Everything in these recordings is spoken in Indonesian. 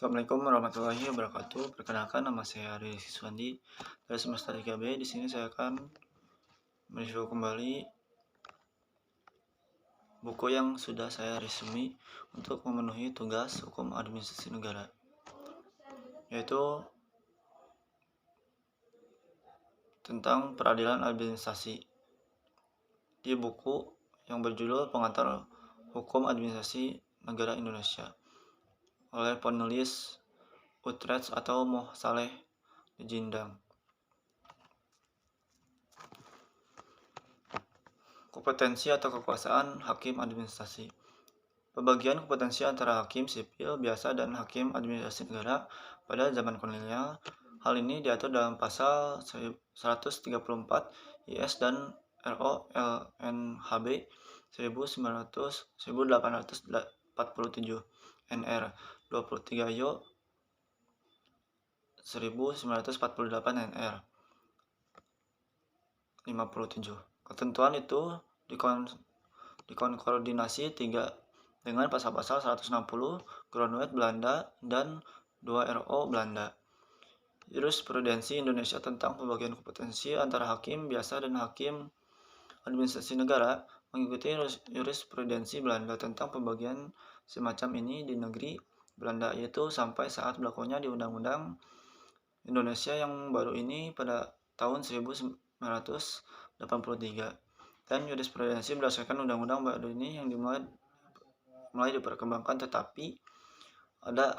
Assalamualaikum warahmatullahi wabarakatuh. Perkenalkan, nama saya Ari Siswandi dari semester 3B. Di sini saya akan mereview kembali buku yang sudah saya resumi untuk memenuhi tugas hukum administrasi negara, yaitu tentang peradilan administrasi. Di buku yang berjudul Pengantar Hukum Administrasi Negara Indonesia oleh penulis Utrecht atau Moh Saleh Jindang. Kompetensi atau kekuasaan hakim administrasi. Pembagian kompetensi antara hakim sipil biasa dan hakim administrasi negara pada zaman kolonial. Hal ini diatur dalam pasal 134 IS dan RO LNHB 1847 NR 23 Yo 1948 NR 57. Ketentuan itu dikoordinasi dengan pasal-pasal 160 Grondwet Belanda dan 2 RO Belanda. Jurisprudensi Indonesia tentang pembagian kompetensi antara hakim biasa dan hakim administrasi negara mengikuti jurisprudensi Belanda tentang pembagian semacam ini di negeri Belanda, yaitu sampai saat berlakunya di Undang-Undang Indonesia yang baru ini pada tahun 1983. Dan jurisprudensi berdasarkan undang-undang baru ini yang mulai diperkembangkan, tetapi ada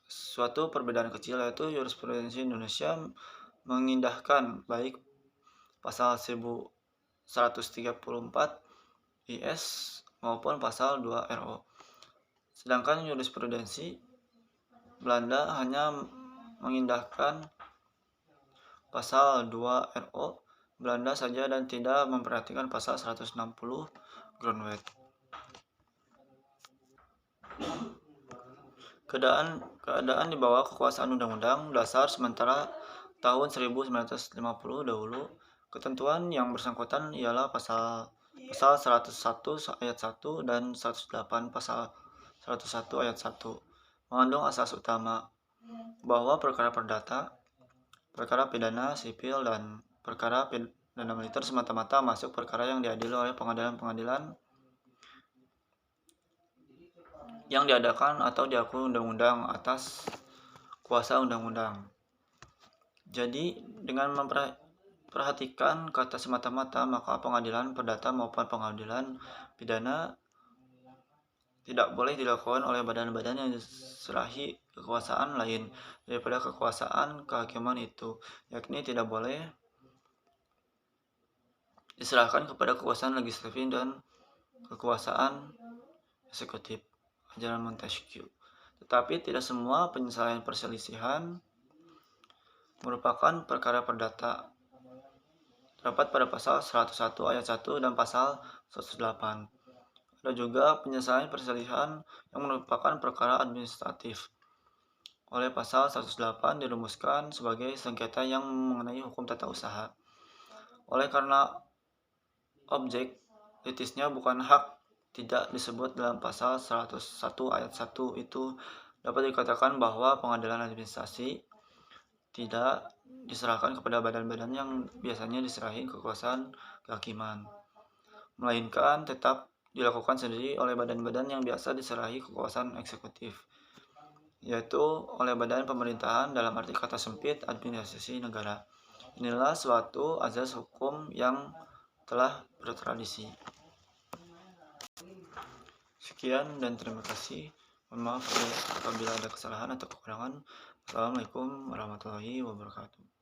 suatu perbedaan kecil, yaitu jurisprudensi Indonesia mengindahkan baik pasal 1134 IS maupun pasal 2 RO. Sedangkan jurisprudensi Belanda hanya mengindahkan pasal 2 RO Belanda saja dan tidak memperhatikan pasal 160 Grondwet. Keadaan di bawah kekuasaan Undang-Undang Dasar sementara tahun 1950 dahulu, ketentuan yang bersangkutan ialah pasal 101 ayat 1 dan 108 pasal 101 ayat 1 mengandung asas utama bahwa perkara perdata, perkara pidana sipil, dan perkara pidana militer semata-mata masuk perkara yang diadili oleh pengadilan-pengadilan yang diadakan atau diakui undang-undang atas kuasa undang-undang. Jadi, dengan memperhatikan kata semata-mata, maka pengadilan perdata maupun pengadilan pidana tidak boleh dilakukan oleh badan-badan yang diserahi kekuasaan lain daripada kekuasaan kehakiman itu, yakni tidak boleh diserahkan kepada kekuasaan legislatif dan kekuasaan eksekutif, ajaran Montesquieu. Tetapi tidak semua penyelesaian perselisihan merupakan perkara perdata. Terdapat pada pasal 101 ayat 1 dan pasal 108. Ada juga penyelesaian perselisihan yang merupakan perkara administratif. Oleh pasal 108 dirumuskan sebagai sengketa yang mengenai hukum tata usaha. Oleh karena objek litisnya bukan hak tidak disebut dalam pasal 101 ayat 1 itu, dapat dikatakan bahwa pengadilan administrasi tidak diserahkan kepada badan-badan yang biasanya diserahi kekuasaan kehakiman, melainkan tetap dilakukan sendiri oleh badan-badan yang biasa diserahi kekuasaan eksekutif, yaitu oleh badan pemerintahan dalam arti kata sempit administrasi negara. Inilah suatu azas hukum yang telah bertradisi. Sekian dan terima kasih. Mohon maaf apabila ada kesalahan atau kekurangan. Assalamualaikum warahmatullahi wabarakatuh.